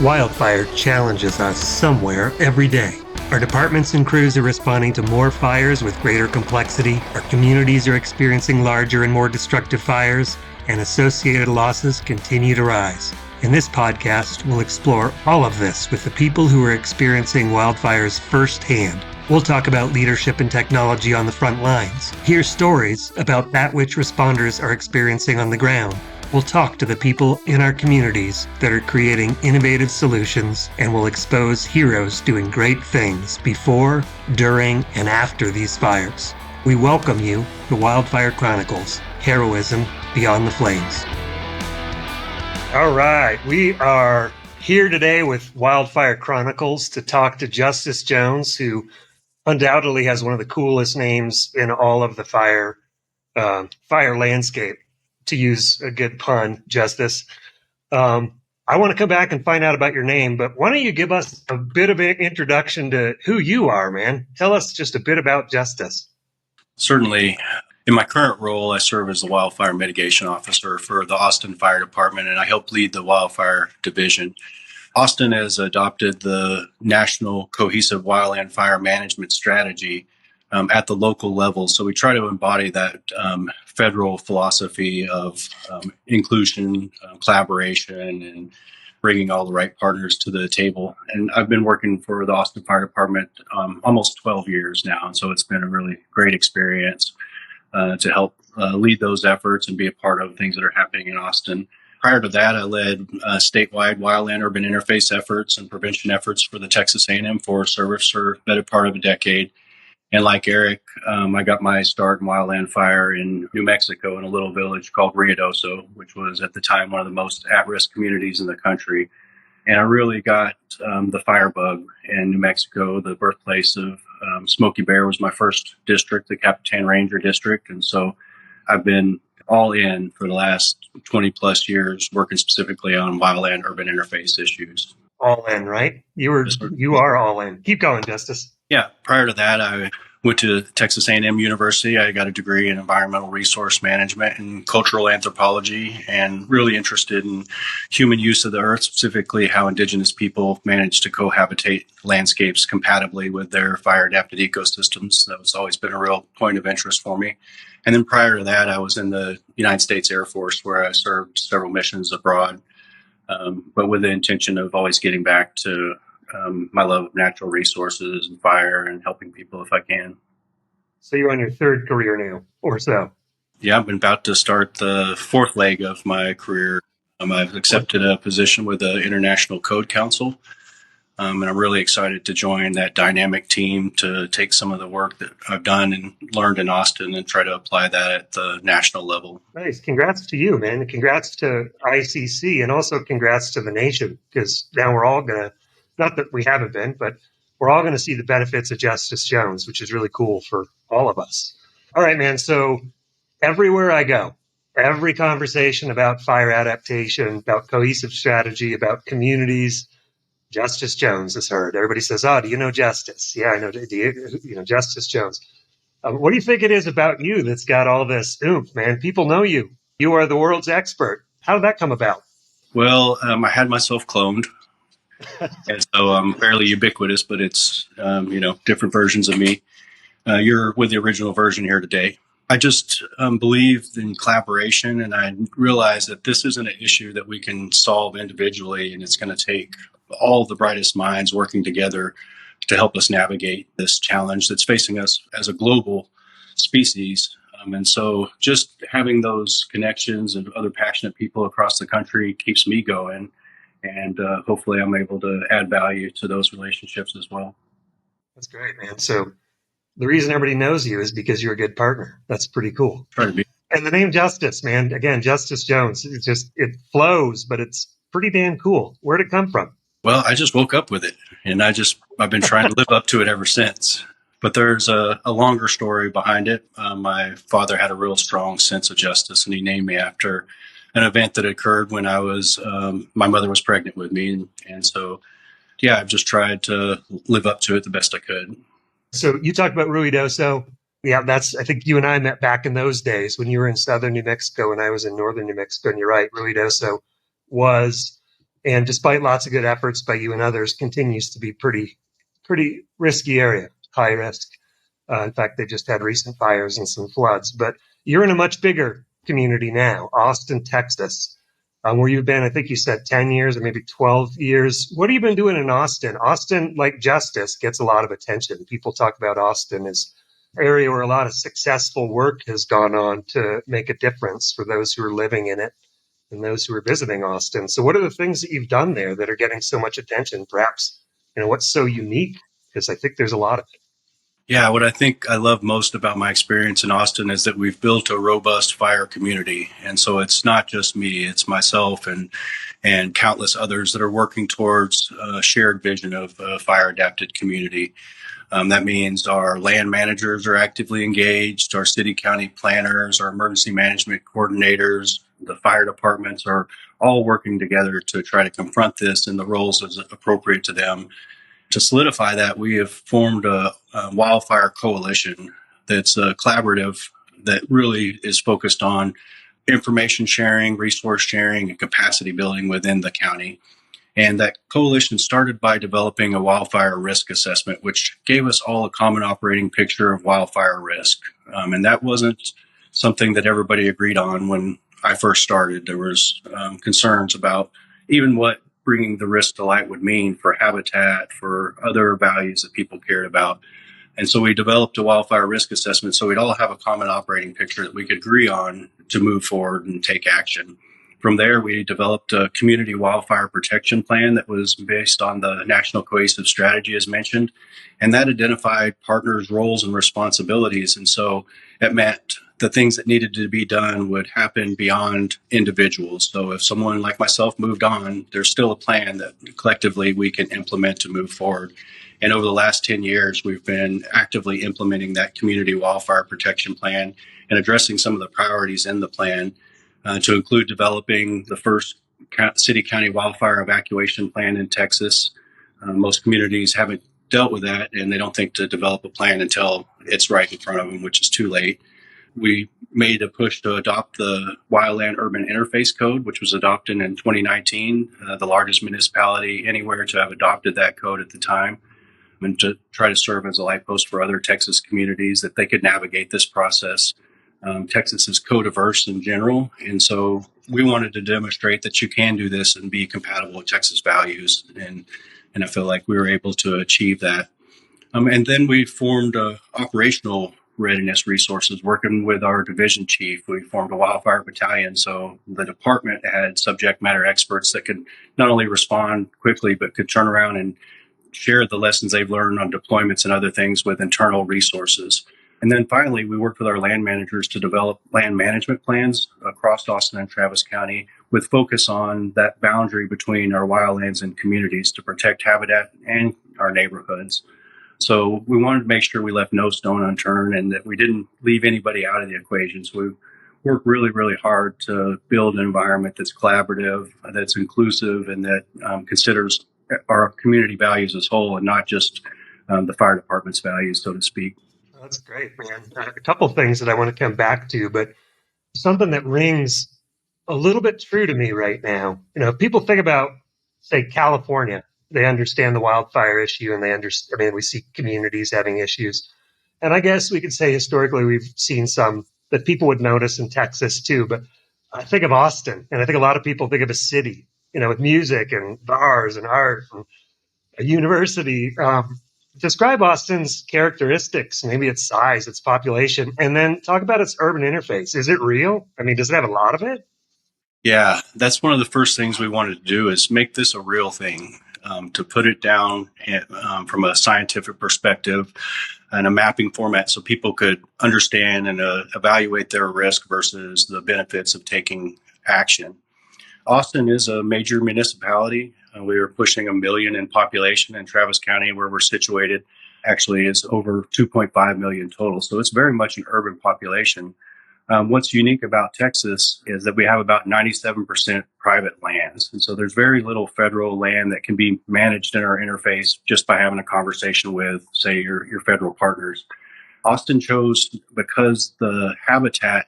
Wildfire challenges us somewhere every day. Our departments and crews are responding to more fires with greater complexity, our communities are experiencing larger and more destructive fires, and associated losses continue to rise. In this podcast, we'll explore all of this with the people who are experiencing wildfires firsthand. We'll talk about leadership and technology on the front lines, hear stories about that which responders are experiencing on the ground. We'll talk to the people in our communities that are creating innovative solutions, and we'll expose heroes doing great things before, during, and after these fires. We welcome you to Wildfire Chronicles, Heroism Beyond the Flames. All right, we are here today with Wildfire Chronicles to talk to Justice Jones, who undoubtedly has one of the coolest names in all of the fire landscape. To use a good pun, Justice. I want to come back and find out about your name, but why don't you give us a bit of an introduction to who you are, man? Tell us just a bit about Justice. Certainly. In my current role, I serve as the wildfire mitigation officer for the Austin Fire Department, and I help lead the wildfire division. Austin has adopted the National Cohesive Wildland Fire Management Strategy at the local level. So we try to embody that federal philosophy of inclusion, collaboration, and bringing all the right partners to the table. And I've been working for the Austin Fire Department almost 12 years now. And so it's been a really great experience to help lead those efforts and be a part of things that are happening in Austin. Prior to that, I led statewide wildland urban interface efforts and prevention efforts for the Texas A&M Forest Service for the better part of a decade. And like Eric, I got my start in wildland fire in New Mexico in a little village called Ruidoso, which was at the time one of the most at-risk communities in the country. And I really got the fire bug in New Mexico. The birthplace of Smokey Bear was my first district, the Capitan Ranger district. And so I've been all in for the last 20 plus years working specifically on wildland urban interface issues. All in, right? You are all in. Keep going, Justice. Yeah. Prior to that, I went to Texas A&M University. I got a degree in environmental resource management and cultural anthropology, and really interested in human use of the earth, specifically how indigenous people manage to cohabitate landscapes compatibly with their fire-adapted ecosystems. That was always been a real point of interest for me. And then prior to that, I was in the United States Air Force, where I served several missions abroad, but with the intention of always getting back to my love of natural resources and fire and helping people if I can. So you're on your third career now, or so? Yeah, I've been about to start the fourth leg of my career. I've accepted a position with the International Code Council, and I'm really excited to join that dynamic team to take some of the work that I've done and learned in Austin and try to apply that at the national level. Nice. Congrats to you, man. Congrats to ICC, and also congrats to the nation, because now we're all going to, not that we haven't been, but we're all going to see the benefits of Justice Jones, which is really cool for all of us. All right, man. So everywhere I go, every conversation about fire adaptation, about cohesive strategy, about communities, Justice Jones is heard. Everybody says, "Oh, do you know Justice?" Yeah, I know. Do you know Justice Jones? What do you think it is about you that's got all this oomph, man? People know you. You are the world's expert. How did that come about? Well, I had myself cloned. And so I'm fairly ubiquitous, but it's, different versions of me. You're with the original version here today. I just believe in collaboration, and I realize that this isn't an issue that we can solve individually, and it's going to take all the brightest minds working together to help us navigate this challenge that's facing us as a global species. And so just having those connections and other passionate people across the country keeps me going. And hopefully I'm able to add value to those relationships as well. That's great, man. So the reason everybody knows you is because you're a good partner. That's pretty cool. Try to be. And the name Justice, man, again, Justice Jones, it flows, but it's pretty damn cool. Where'd it come from? Well, I just woke up with it, and I've been trying to live up to it ever since. But there's a longer story behind it. My father had a real strong sense of justice, and he named me after an event that occurred when my mother was pregnant with me. And so, yeah, I've just tried to live up to it the best I could. So you talked about Ruidoso. Yeah, I think you and I met back in those days when you were in southern New Mexico and I was in northern New Mexico. And you're right, Ruidoso was And despite lots of good efforts by you and others, continues to be pretty risky area, high risk. In fact, they just had recent fires and some floods. But you're in a much bigger community now, Austin, Texas, where you've been, I think you said 10 years or maybe 12 years. What have you been doing in Austin? Austin, like Justice, gets a lot of attention. People talk about Austin as an area where a lot of successful work has gone on to make a difference for those who are living in it and those who are visiting Austin. So what are the things that you've done there that are getting so much attention? Perhaps, what's so unique? Because I think there's a lot of it. Yeah, what I think I love most about my experience in Austin is that we've built a robust fire community. And so it's not just me, it's myself and countless others that are working towards a shared vision of a fire adapted community. That means our land managers are actively engaged, our city county planners, our emergency management coordinators, the fire departments are all working together to try to confront this in the roles as appropriate to them. To solidify that, we have formed a wildfire coalition that's collaborative that really is focused on information sharing, resource sharing, and capacity building within the county. And that coalition started by developing a wildfire risk assessment, which gave us all a common operating picture of wildfire risk. And that wasn't something that everybody agreed on when I first started. There was concerns about even what bringing the risk to light would mean for habitat, for other values that people cared about. And so we developed a wildfire risk assessment so we'd all have a common operating picture that we could agree on to move forward and take action. From there, we developed a community wildfire protection plan that was based on the National Cohesive Strategy, as mentioned, and that identified partners' roles and responsibilities. And so it meant the things that needed to be done would happen beyond individuals. So if someone like myself moved on, there's still a plan that collectively we can implement to move forward. And over the last 10 years, we've been actively implementing that community wildfire protection plan and addressing some of the priorities in the plan to include developing the first city county wildfire evacuation plan in Texas. Most communities haven't dealt with that, and they don't think to develop a plan until it's right in front of them, which is too late. We made a push to adopt the Wildland Urban Interface Code, which was adopted in 2019, the largest municipality anywhere to have adopted that code at the time, and to try to serve as a light post for other Texas communities that they could navigate this process. Texas is co-diverse in general, and so we wanted to demonstrate that you can do this and be compatible with Texas values, and I feel like we were able to achieve that. And then we formed operational readiness resources, working with our division chief. We formed a wildfire battalion, so the department had subject matter experts that could not only respond quickly, but could turn around and share the lessons they've learned on deployments and other things with internal resources. And then finally, we worked with our land managers to develop land management plans across Austin and Travis County with focus on that boundary between our wildlands and communities to protect habitat and our neighborhoods. So we wanted to make sure we left no stone unturned and that we didn't leave anybody out of the equation. So we worked really, really hard to build an environment that's collaborative, that's inclusive, and that considers our community values as whole and not just the fire department's values, so to speak. That's great, man. A couple things that I want to come back to, but something that rings a little bit true to me right now. If people think about, say, California, they understand the wildfire issue and they understand, I mean, we see communities having issues. And I guess we could say historically we've seen some that people would notice in Texas too. But I think of Austin, and I think a lot of people think of a city, with music and bars and art and a university. Describe Austin's characteristics, maybe its size, its population, and then talk about its urban interface. Is it real? I mean, does it have a lot of it? Yeah, that's one of the first things we wanted to do is make this a real thing, to put it down from a scientific perspective and a mapping format so people could understand and evaluate their risk versus the benefits of taking action. Austin is a major municipality. We are pushing 1 million in population, and Travis County, where we're situated, actually is over 2.5 million total. So it's very much an urban population. What's unique about Texas is that we have about 97% private lands. And so there's very little federal land that can be managed in our interface just by having a conversation with, say, your federal partners. Austin chose because the habitat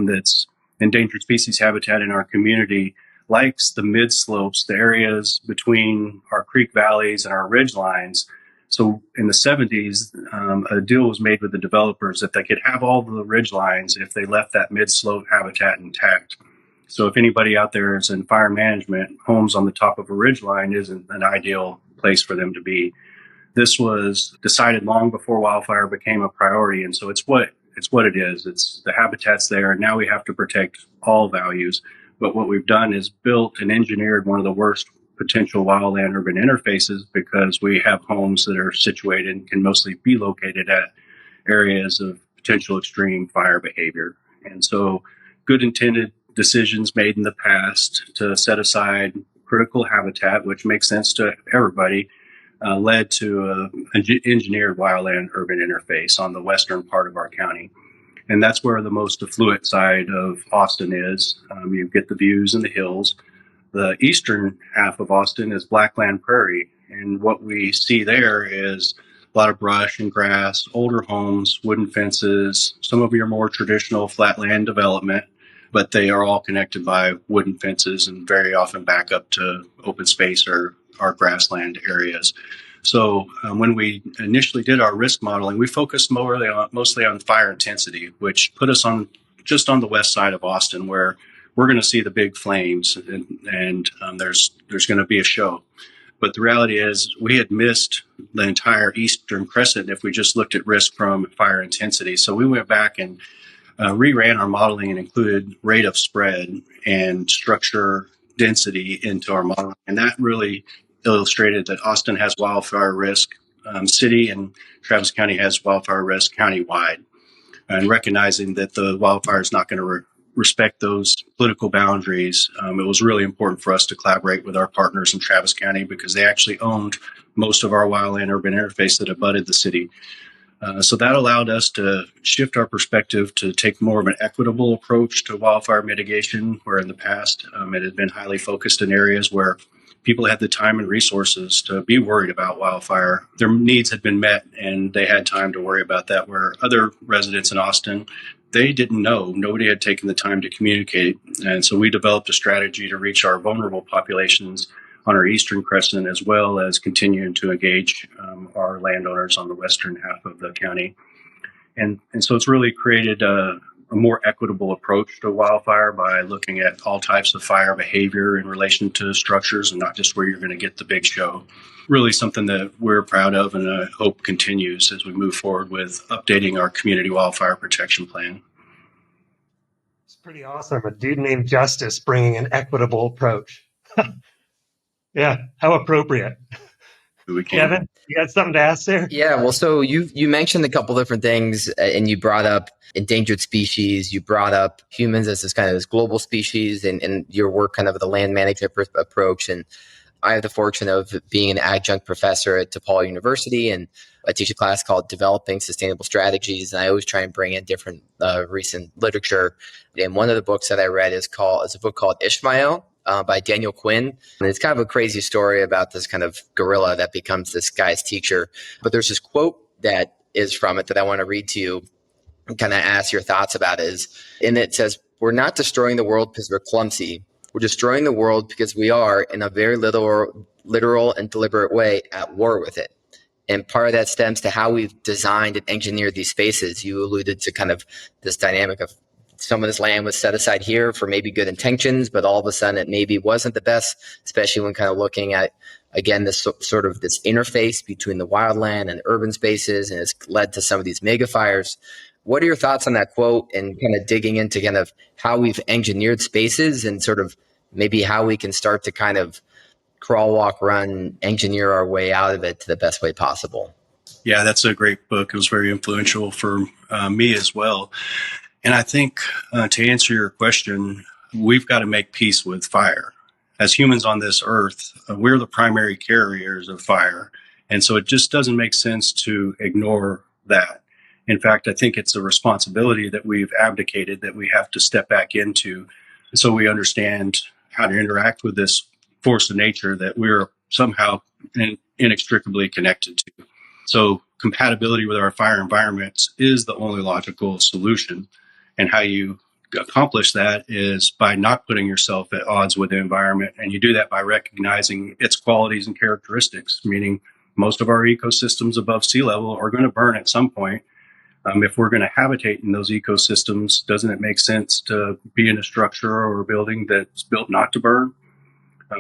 that's endangered species habitat in our community likes the mid slopes, the areas between our creek valleys and our ridge lines. So in the 70s, a deal was made with the developers that they could have all the ridge lines if they left that mid slope habitat intact. So if anybody out there is in fire management, homes on the top of a ridge line isn't an ideal place for them to be. This was decided long before wildfire became a priority, and so it's what it is. It's the habitat's there, and now we have to protect all values. But what we've done is built and engineered one of the worst potential wildland urban interfaces, because we have homes that are situated and can mostly be located at areas of potential extreme fire behavior. And so good intended decisions made in the past to set aside critical habitat, which makes sense to everybody, led to an engineered wildland urban interface on the western part of our county. And that's where the most affluent side of Austin is. You get the views in the hills. The eastern half of Austin is Blackland Prairie. And what we see there is a lot of brush and grass, older homes, wooden fences, some of your more traditional flatland development, but they are all connected by wooden fences and very often back up to open space or grassland areas. So when we initially did our risk modeling, we focused mostly on fire intensity, which put us on just on the west side of Austin, where we're going to see the big flames, and there's going to be a show. But the reality is we had missed the entire eastern crescent if we just looked at risk from fire intensity. So we went back and reran our modeling and included rate of spread and structure density into our modeling. And that really illustrated that Austin has wildfire risk, city and Travis County has wildfire risk countywide. And recognizing that the wildfire is not going to respect those political boundaries, it was really important for us to collaborate with our partners in Travis County, because they actually owned most of our wildland urban interface that abutted the city. So that allowed us to shift our perspective to take more of an equitable approach to wildfire mitigation, where in the past it had been highly focused in areas where people had the time and resources to be worried about wildfire. Their needs had been met and they had time to worry about that, where other residents in Austin, they didn't know. Nobody had taken the time to communicate. And so we developed a strategy to reach our vulnerable populations on our eastern crescent, as well as continuing to engage our landowners on the western half of the county. And so it's really created a more equitable approach to wildfire by looking at all types of fire behavior in relation to structures, and not just where you're going to get the big show. Really something that we're proud of, and I hope continues as we move forward with updating our community wildfire protection plan. It's pretty awesome. A dude named Justice bringing an equitable approach. Yeah, how appropriate. Kevin, you got something to ask there? Yeah, well, so you mentioned a couple different things, and you brought up endangered species. You brought up humans as this global species, and your work kind of with the land management approach. And I have the fortune of being an adjunct professor at DePaul University, and I teach a class called Developing Sustainable Strategies. And I always try and bring in different recent literature. And one of the books that I read is a book called Ishmael, by Daniel Quinn. And it's kind of a crazy story about this kind of gorilla that becomes this guy's teacher. But there's this quote that is from it that I want to read to you and kind of ask your thoughts about and it says, "We're not destroying the world because we're clumsy. We're destroying the world because we are, in a very literal and deliberate way, at war with it." And part of that stems to how we've designed and engineered these spaces. You alluded to kind of this dynamic of some of this land was set aside here for maybe good intentions, but all of a sudden it maybe wasn't the best, especially when kind of looking at, again, this sort of this interface between the wildland and urban spaces, and it's led to some of these mega fires. What are your thoughts on that quote, and kind of digging into kind of how we've engineered spaces and sort of maybe how we can start to kind of crawl, walk, run, engineer our way out of it to the best way possible? Yeah, that's a great book. It was very influential for me as well. And I think to answer your question, we've got to make peace with fire. As humans on this earth, we're the primary carriers of fire. And so it just doesn't make sense to ignore that. In fact, I think it's a responsibility that we've abdicated, that we have to step back into, so we understand how to interact with this force of nature that we're somehow inextricably connected to. So compatibility with our fire environments is the only logical solution. And how you accomplish that is by not putting yourself at odds with the environment. And you do that by recognizing its qualities and characteristics, meaning most of our ecosystems above sea level are going to burn at some point. If we're going to habitate in those ecosystems, doesn't it make sense to be in a structure or a building that's built not to burn,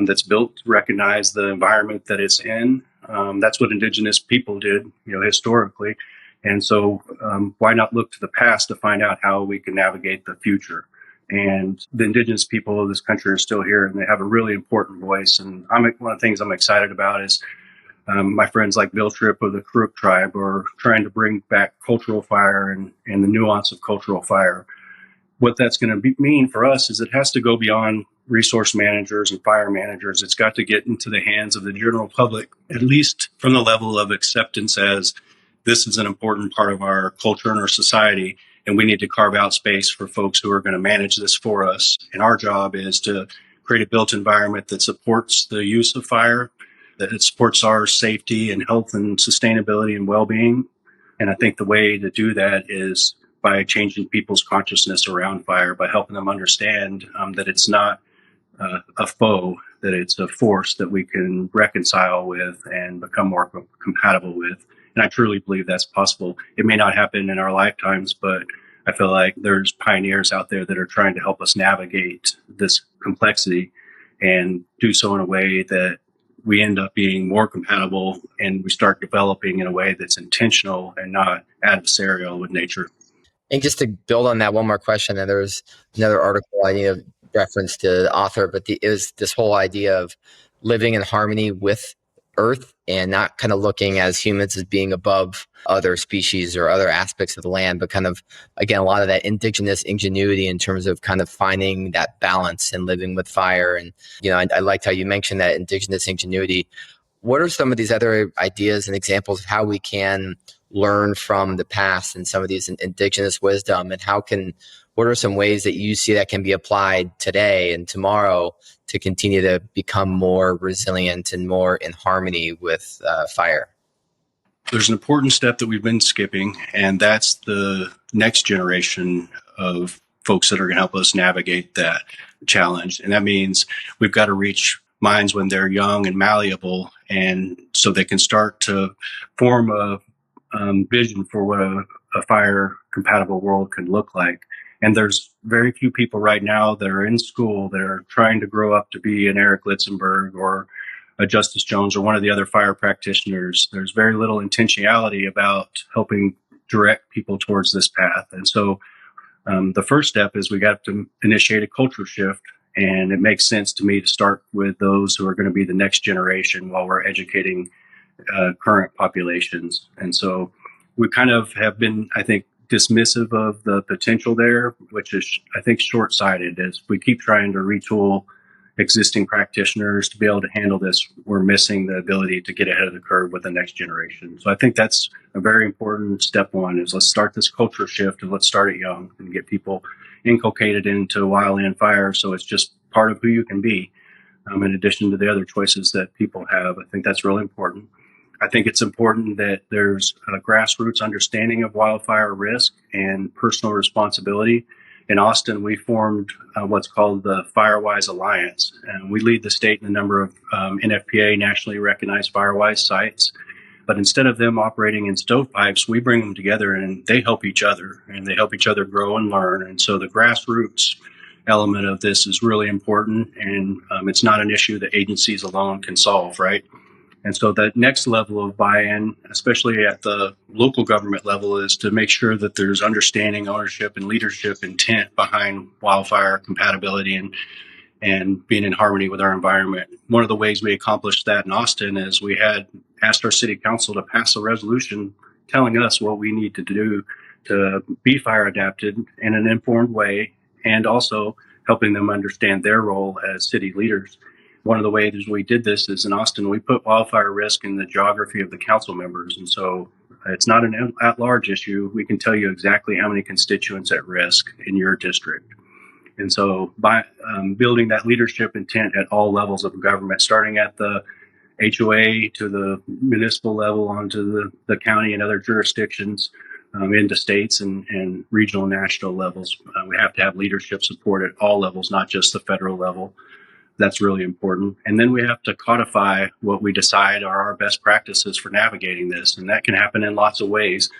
that's built to recognize the environment that it's in? That's what indigenous people did, historically. And so why not look to the past to find out how we can navigate the future? And the indigenous people of this country are still here, and they have a really important voice. And one of the things I'm excited about is my friends like Bill Tripp of the Crook tribe are trying to bring back cultural fire and the nuance of cultural fire. What that's going to mean for us is it has to go beyond resource managers and fire managers. It's got to get into the hands of the general public, at least from the level of acceptance as this is an important part of our culture and our society, and we need to carve out space for folks who are going to manage this for us. And our job is to create a built environment that supports the use of fire, that it supports our safety and health and sustainability and well-being. And I think the way to do that is by changing people's consciousness around fire, by helping them understand that it's not a foe, that it's a force that we can reconcile with and become more compatible with. And I truly believe that's possible. It may not happen in our lifetimes, but I feel like there's pioneers out there that are trying to help us navigate this complexity and do so in a way that we end up being more compatible and we start developing in a way that's intentional and not adversarial with nature. And just to build on that, one more question, and there's another article I need to reference to the author, but is this whole idea of living in harmony with Earth and not kind of looking as humans as being above other species or other aspects of the land, but kind of, again, a lot of that indigenous ingenuity in terms of kind of finding that balance and living with fire. And, I liked how you mentioned that indigenous ingenuity. What are some of these other ideas and examples of how we can learn from the past and some of these indigenous wisdom, and what are some ways that you see that can be applied today and tomorrow to continue to become more resilient and more in harmony with fire? There's an important step that we've been skipping, and that's the next generation of folks that are going to help us navigate that challenge. And that means we've got to reach minds when they're young and malleable, and so they can start to form a vision for what a fire compatible world could look like. And there's very few people right now that are in school that are trying to grow up to be an Eric Litzenberg or a Justice Jones or one of the other fire practitioners. There's very little intentionality about helping direct people towards this path. And so the first step is we got to initiate a culture shift. And it makes sense to me to start with those who are going to be the next generation while we're educating current populations. And so we kind of have been, I think, dismissive of the potential there, which is, I think, short-sighted. As we keep trying to retool existing practitioners to be able to handle this, we're missing the ability to get ahead of the curve with the next generation. So I think that's a very important step one, is let's start this culture shift and let's start it young and get people inculcated into wildland fire so it's just part of who you can be, in addition to the other choices that people have. I think that's really important. I think it's important that there's a grassroots understanding of wildfire risk and personal responsibility. In Austin, we formed what's called the FireWise Alliance, and we lead the state in the number of NFPA, nationally recognized FireWise sites. But instead of them operating in stovepipes, we bring them together and they help each other, and they help each other grow and learn. And so the grassroots element of this is really important, and it's not an issue that agencies alone can solve, right? And so that next level of buy-in, especially at the local government level, is to make sure that there's understanding, ownership, and leadership intent behind wildfire compatibility and being in harmony with our environment. One of the ways we accomplished that in Austin is we had asked our city council to pass a resolution telling us what we need to do to be fire adapted in an informed way, and also helping them understand their role as city leaders. One of the ways we did this is in Austin, we put wildfire risk in the geography of the council members. And so it's not an at-large issue. We can tell you exactly how many constituents at risk in your district. And so by building that leadership intent at all levels of government, starting at the HOA to the municipal level onto the county and other jurisdictions, into states and regional and national levels. We have to have leadership support at all levels, not just the federal level. That's really important. And then we have to codify what we decide are our best practices for navigating this. And that can happen in lots of ways.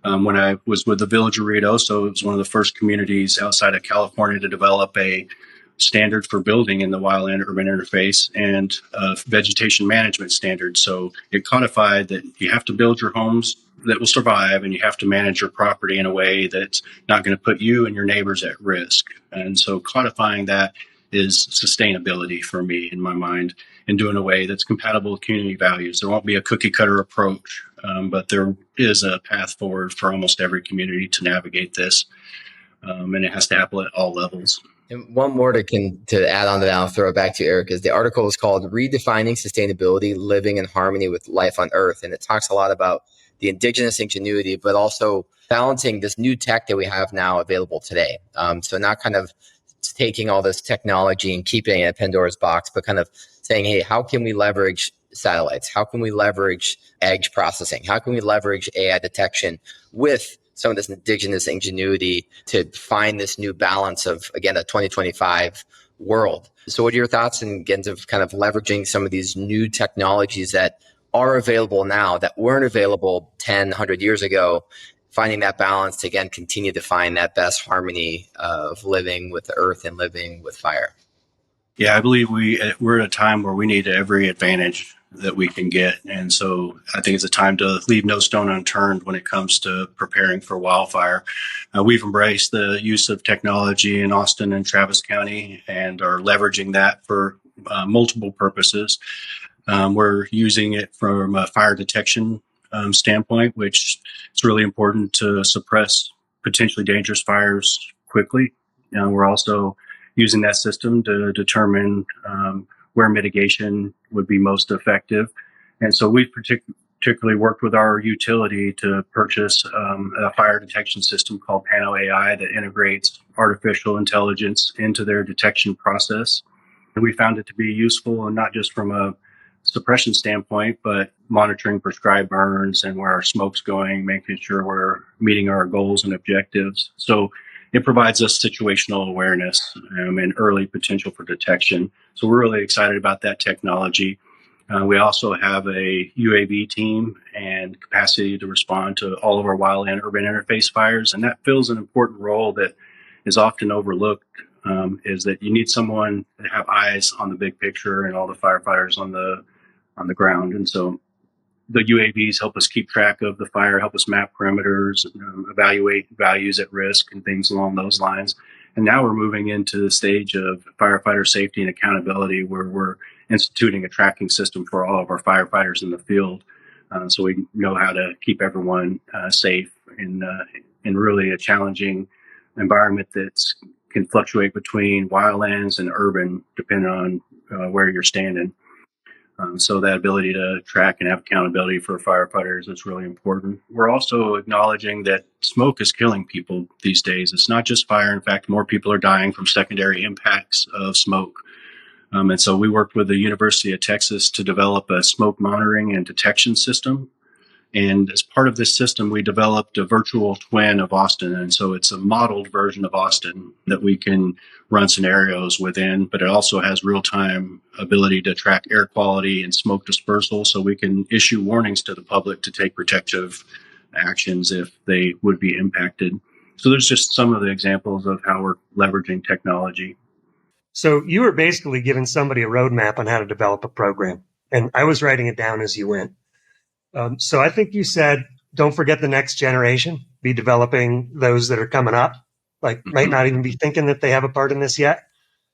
When I was with the Village of Ruidoso, it was one of the first communities outside of California to develop a standard for building in the wildland urban interface and a vegetation management standard. So it codified that you have to build your homes that will survive, and you have to manage your property in a way that's not going to put you and your neighbors at risk. And so codifying that is sustainability for me in my mind, and doing a way that's compatible with community values. There won't be a cookie cutter approach, but there is a path forward for almost every community to navigate this. And it has to happen at all levels. And one more to add on to that, I'll throw it back to Eric, is the article is called Redefining Sustainability, Living in Harmony with Life on Earth. And it talks a lot about the indigenous ingenuity, but also balancing this new tech that we have now available today. So not kind of taking all this technology and keeping it in a Pandora's box, but kind of saying, hey, how can we leverage satellites? How can we leverage edge processing? How can we leverage AI detection with some of this indigenous ingenuity to find this new balance of, again, a 2025 world? So what are your thoughts in terms of kind of leveraging some of these new technologies that are available now that weren't available 10, 100 years ago, finding that balance to, again, continue to find that best harmony of living with the earth and living with fire? Yeah, I believe we're at a time where we need every advantage that we can get. And so I think it's a time to leave no stone unturned when it comes to preparing for wildfire. We've embraced the use of technology in Austin and Travis County and are leveraging that for multiple purposes. We're using it from a fire detection standpoint, which is really important to suppress potentially dangerous fires quickly. We're also using that system to determine where mitigation would be most effective. And so we've particularly worked with our utility to purchase a fire detection system called Pano AI that integrates artificial intelligence into their detection process. And we found it to be useful, and not just from a suppression standpoint, but monitoring prescribed burns and where our smoke's going, making sure we're meeting our goals and objectives. So it provides us situational awareness and early potential for detection. So we're really excited about that technology. We also have a UAV team and capacity to respond to all of our wildland urban interface fires. And that fills an important role that is often overlooked, is that you need someone to have eyes on the big picture and all the firefighters on the ground. And so the UAVs help us keep track of the fire, help us map perimeters, evaluate values at risk and things along those lines. And now we're moving into the stage of firefighter safety and accountability, where we're instituting a tracking system for all of our firefighters in the field, so we know how to keep everyone safe in really a challenging environment that can fluctuate between wildlands and urban, depending on where you're standing. So that ability to track and have accountability for firefighters is really important. We're also acknowledging that smoke is killing people these days. It's not just fire. In fact, more people are dying from secondary impacts of smoke. And so we worked with the University of Texas to develop a smoke monitoring and detection system. And as part of this system, we developed a virtual twin of Austin. And so it's a modeled version of Austin that we can run scenarios within, but it also has real-time ability to track air quality and smoke dispersal, so we can issue warnings to the public to take protective actions if they would be impacted. So there's just some of the examples of how we're leveraging technology. So you were basically giving somebody a roadmap on how to develop a program, and I was writing it down as you went. So I think you said, don't forget the next generation, be developing those that are coming up, might not even be thinking that they have a part in this yet.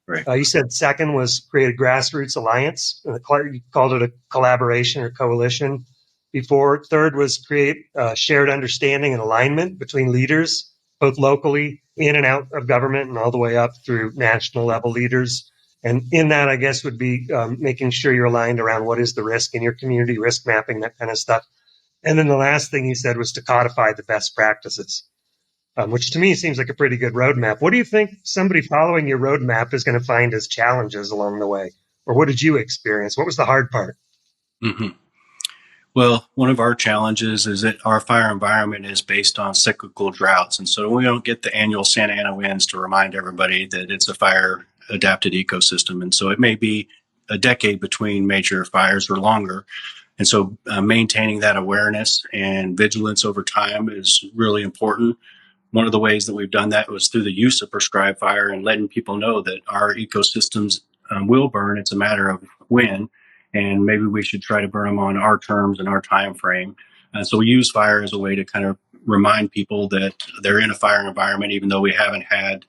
Right. You said second was create a grassroots alliance. You called it a collaboration or coalition before. Third was create shared understanding and alignment between leaders, both locally, in and out of government, and all the way up through national level leaders. And in that, I guess, would be making sure you're aligned around what is the risk in your community, risk mapping, that kind of stuff. And then the last thing you said was to codify the best practices, which to me seems like a pretty good roadmap. What do you think somebody following your roadmap is going to find as challenges along the way? Or what did you experience? What was the hard part? Mm-hmm. Well, one of our challenges is that our fire environment is based on cyclical droughts. And so we don't get the annual Santa Ana winds to remind everybody that it's a fire adapted ecosystem. And so it may be a decade between major fires or longer. And so maintaining that awareness and vigilance over time is really important. One of the ways that we've done that was through the use of prescribed fire and letting people know that our ecosystems will burn. It's a matter of when, and maybe we should try to burn them on our terms and our time frame. So we use fire as a way to kind of remind people that they're in a fire environment, even though we haven't had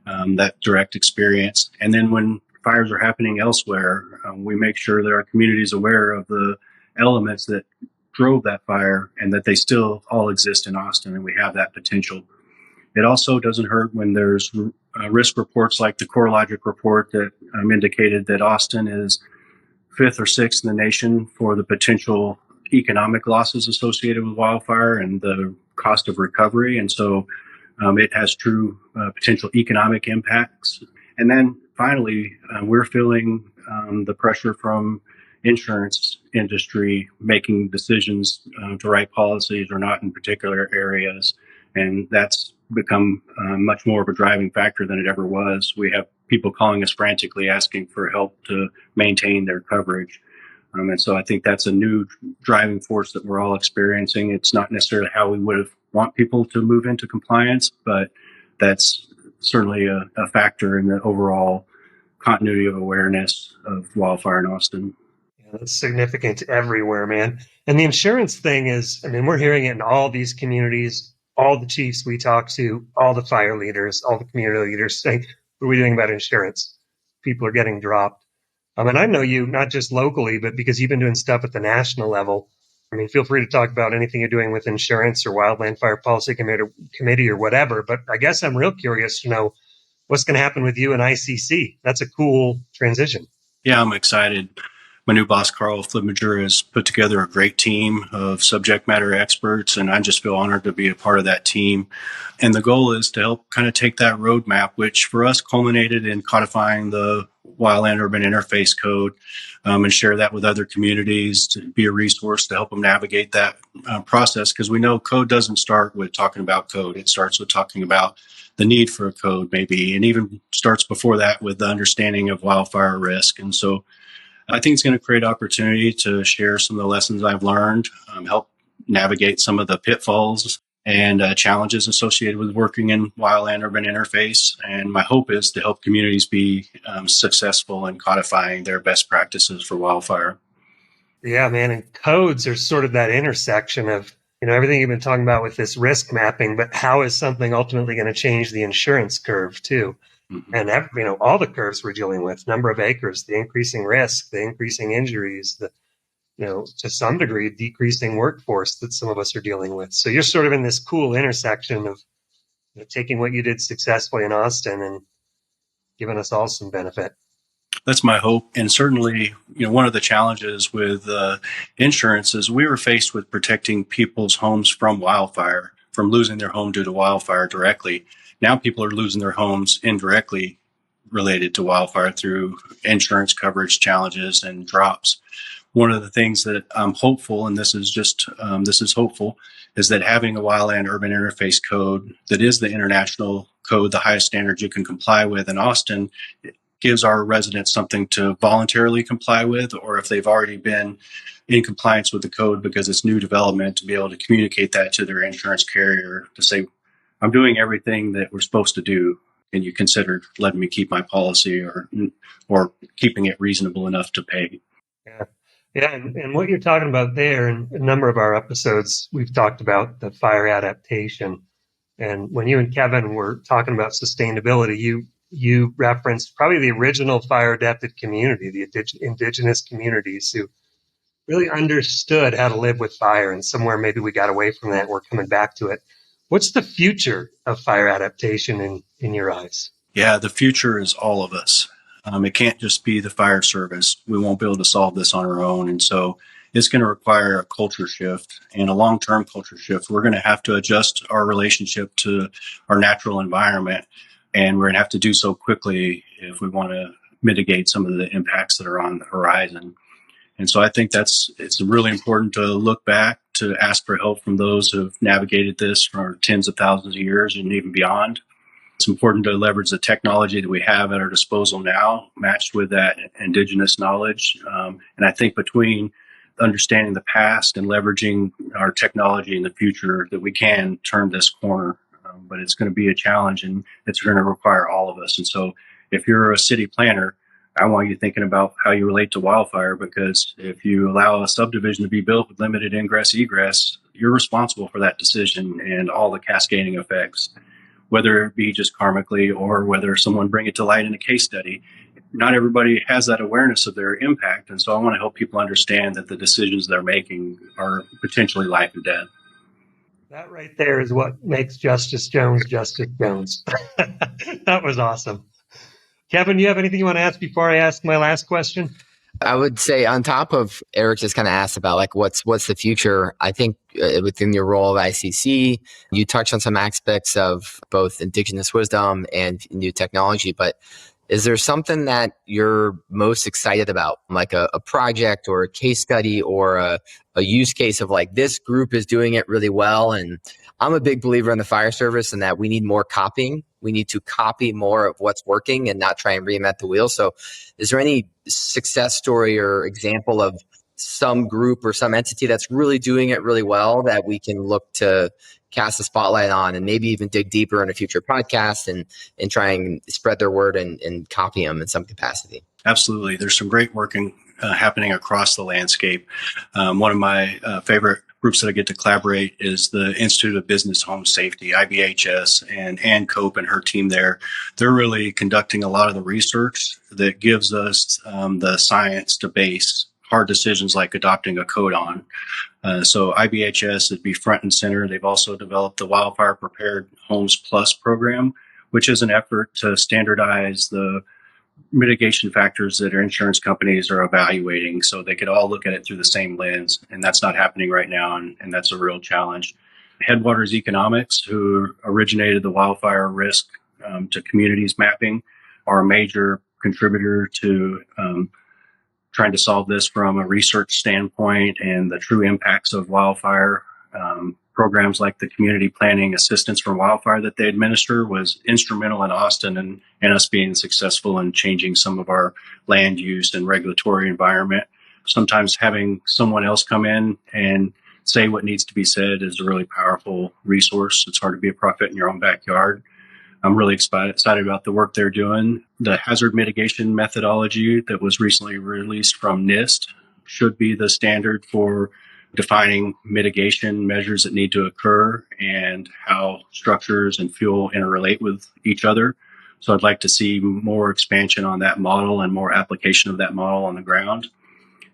that direct experience. And then when fires are happening elsewhere, we make sure that our community is aware of the elements that drove that fire and that they still all exist in Austin, and we have that potential. It also doesn't hurt when there's risk reports like the CoreLogic report that indicated that Austin is fifth or sixth in the nation for the potential economic losses associated with wildfire and the cost of recovery. And so it has true potential economic impacts. And then finally, we're feeling the pressure from insurance industry making decisions to write policies or not in particular areas. And that's become much more of a driving factor than it ever was. We have people calling us frantically asking for help to maintain their coverage. And so I think that's a new driving force that we're all experiencing. It's not necessarily how we would have want people to move into compliance, but that's certainly a factor in the overall continuity of awareness of wildfire in Austin. Yeah, that's significant everywhere, man. And the insurance thing is, I mean, we're hearing it in all these communities, all the chiefs we talk to, all the fire leaders, all the community leaders saying, what are we doing about insurance? People are getting dropped. And I know you not just locally, but because you've been doing stuff at the national level. I mean, feel free to talk about anything you're doing with insurance or Wildland Fire Policy Committee or whatever. But I guess I'm real curious to know what's going to happen with you and ICC. That's a cool transition. Yeah, I'm excited. My new boss, Carl Flibinger, has put together a great team of subject matter experts, and I just feel honored to be a part of that team. And the goal is to help kind of take that roadmap, which for us culminated in codifying the Wildland Urban Interface Code, and share that with other communities to be a resource to help them navigate that process. Because we know code doesn't start with talking about code. It starts with talking about the need for a code, maybe, and even starts before that with the understanding of wildfire risk. And so I think it's going to create opportunity to share some of the lessons I've learned, help navigate some of the pitfalls and challenges associated with working in wildland urban interface. And my hope is to help communities be successful in codifying their best practices for wildfire. Yeah, man. And codes are sort of that intersection of, everything you've been talking about with this risk mapping, but how is something ultimately going to change the insurance curve too? Mm-hmm. And, all the curves we're dealing with, number of acres, the increasing risk, the increasing injuries, the, to some degree, decreasing workforce that some of us are dealing with. So you're sort of in this cool intersection of taking what you did successfully in Austin and giving us all some benefit. That's my hope. And certainly, one of the challenges with insurance is we were faced with protecting people's homes from wildfire, from losing their home due to wildfire directly. Now people are losing their homes indirectly related to wildfire through insurance coverage challenges and drops. One of the things that I'm hopeful, and this is hopeful, is that having a wildland urban interface code that is the international code, the highest standard you can comply with in Austin, gives our residents something to voluntarily comply with, or if they've already been in compliance with the code because it's new development, to be able to communicate that to their insurance carrier to say, I'm doing everything that we're supposed to do. And you consider letting me keep my policy or keeping it reasonable enough to pay. Yeah. And what you're talking about there, in a number of our episodes, we've talked about the fire adaptation. And when you and Kevin were talking about sustainability, you referenced probably the original fire adapted community, the indigenous communities who really understood how to live with fire. And somewhere maybe we got away from that and we're coming back to it. What's the future of fire adaptation in your eyes? Yeah, the future is all of us. It can't just be the fire service. We won't be able to solve this on our own. And so it's going to require a culture shift and a long-term culture shift. We're going to have to adjust our relationship to our natural environment. And we're going to have to do so quickly if we want to mitigate some of the impacts that are on the horizon. And so I think it's really important to look back, to ask for help from those who have navigated this for tens of thousands of years and even beyond. It's important to leverage the technology that we have at our disposal now, matched with that indigenous knowledge. And I think between understanding the past and leveraging our technology in the future, that we can turn this corner. But it's going to be a challenge, and it's going to require all of us. And so if you're a city planner, I want you thinking about how you relate to wildfire, because if you allow a subdivision to be built with limited ingress egress, you're responsible for that decision and all the cascading effects, whether it be just karmically or whether someone bring it to light in a case study. Not everybody has that awareness of their impact. And so I want to help people understand that the decisions they're making are potentially life and death. That right there is what makes Justice Jones Justice Jones. That was awesome. Kevin, you have anything you want to ask before I ask my last question? I would say, on top of Eric just kind of asked about like what's the future, I think within your role at ICC, you touched on some aspects of both indigenous wisdom and new technology, but is there something that you're most excited about, like a project or a case study or a use case of like, this group is doing it really well? And I'm a big believer in the fire service and that we need more copying. We need to copy more of what's working and not try and reinvent the wheel. So is there any success story or example of some group or some entity that's really doing it really well that we can look to cast a spotlight on and maybe even dig deeper in a future podcast and try and spread their word and copy them in some capacity? Absolutely. There's some great work happening across the landscape. One of my favorite groups that I get to collaborate is the Institute of Business Home Safety, IBHS, and Ann Cope and her team there. They're really conducting a lot of the research that gives us the science to base hard decisions like adopting a code on. So IBHS would be front and center. They've also developed the Wildfire Prepared Homes Plus program, which is an effort to standardize the mitigation factors that our insurance companies are evaluating so they could all look at it through the same lens. And that's not happening right now. And that's a real challenge. Headwaters Economics, who originated the wildfire risk to communities mapping, are a major contributor to trying to solve this from a research standpoint and the true impacts of wildfire. Programs like the Community Planning Assistance for Wildfire that they administer was instrumental in Austin and us being successful in changing some of our land use and regulatory environment. Sometimes having someone else come in and say what needs to be said is a really powerful resource. It's hard to be a prophet in your own backyard. I'm really excited about the work they're doing. The hazard mitigation methodology that was recently released from NIST should be the standard for defining mitigation measures that need to occur and how structures and fuel interrelate with each other. So I'd like to see more expansion on that model and more application of that model on the ground.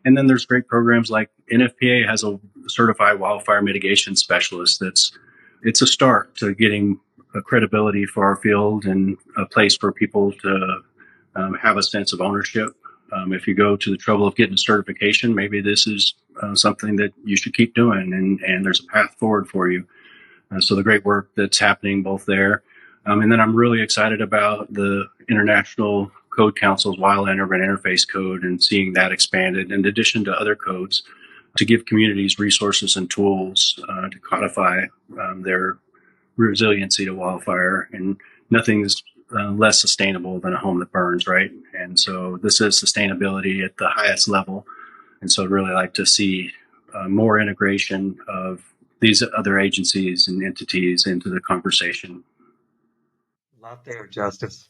And then there's great programs like NFPA has a certified wildfire mitigation specialist. It's a start to getting a credibility for our field and a place for people to have a sense of ownership. If you go to the trouble of getting a certification, maybe this is something that you should keep doing, and there's a path forward for you. So the great work that's happening both there. And then I'm really excited about the International Code Council's Wildland Urban Interface Code and seeing that expanded in addition to other codes to give communities resources and tools to codify their resiliency to wildfire. And nothing's less sustainable than a home that burns, right? And so this is sustainability at the highest level. And so I'd really like to see more integration of these other agencies and entities into the conversation. A lot there, Justice.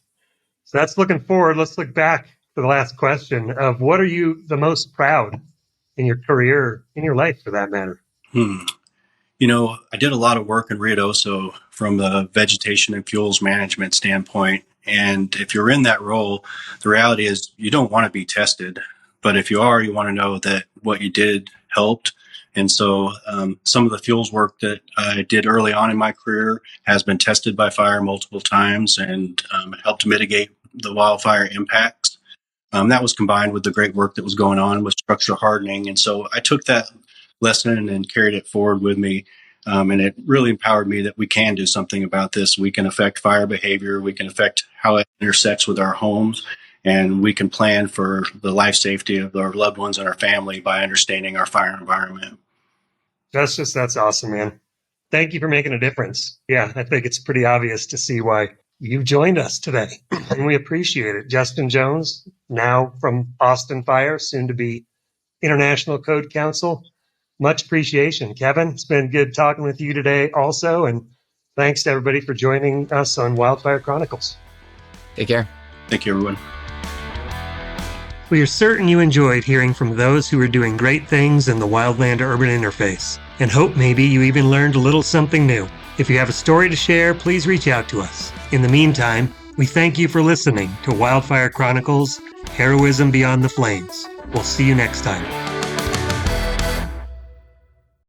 So that's looking forward. Let's look back to the last question of what are you the most proud in your career, in your life for that matter? You know, I did a lot of work in Ruidoso from the vegetation and fuels management standpoint. And if you're in that role, the reality is you don't want to be tested. But if you are, you want to know that what you did helped. And so some of the fuels work that I did early on in my career has been tested by fire multiple times and helped mitigate the wildfire impacts. That was combined with the great work that was going on with structural hardening. And so I took that lesson and carried it forward with me. And it really empowered me that we can do something about this. We can affect fire behavior. We can affect how it intersects with our homes. and we can plan for the life safety of our loved ones and our family by understanding our fire environment. Justice, that's awesome, man. Thank you for making a difference. Yeah, I think it's pretty obvious to see why you joined us today, and we appreciate it. Justin Jones, now from Austin Fire, soon to be International Code Council. Much appreciation. Kevin, it's been good talking with you today also, and thanks to everybody for joining us on Wildfire Chronicles. Take care. Thank you, everyone. We are certain you enjoyed hearing from those who are doing great things in the wildland-urban interface, and hope maybe you even learned a little something new. If you have a story to share, please reach out to us. In the meantime, we thank you for listening to Wildfire Chronicles, Heroism Beyond the Flames. We'll see you next time.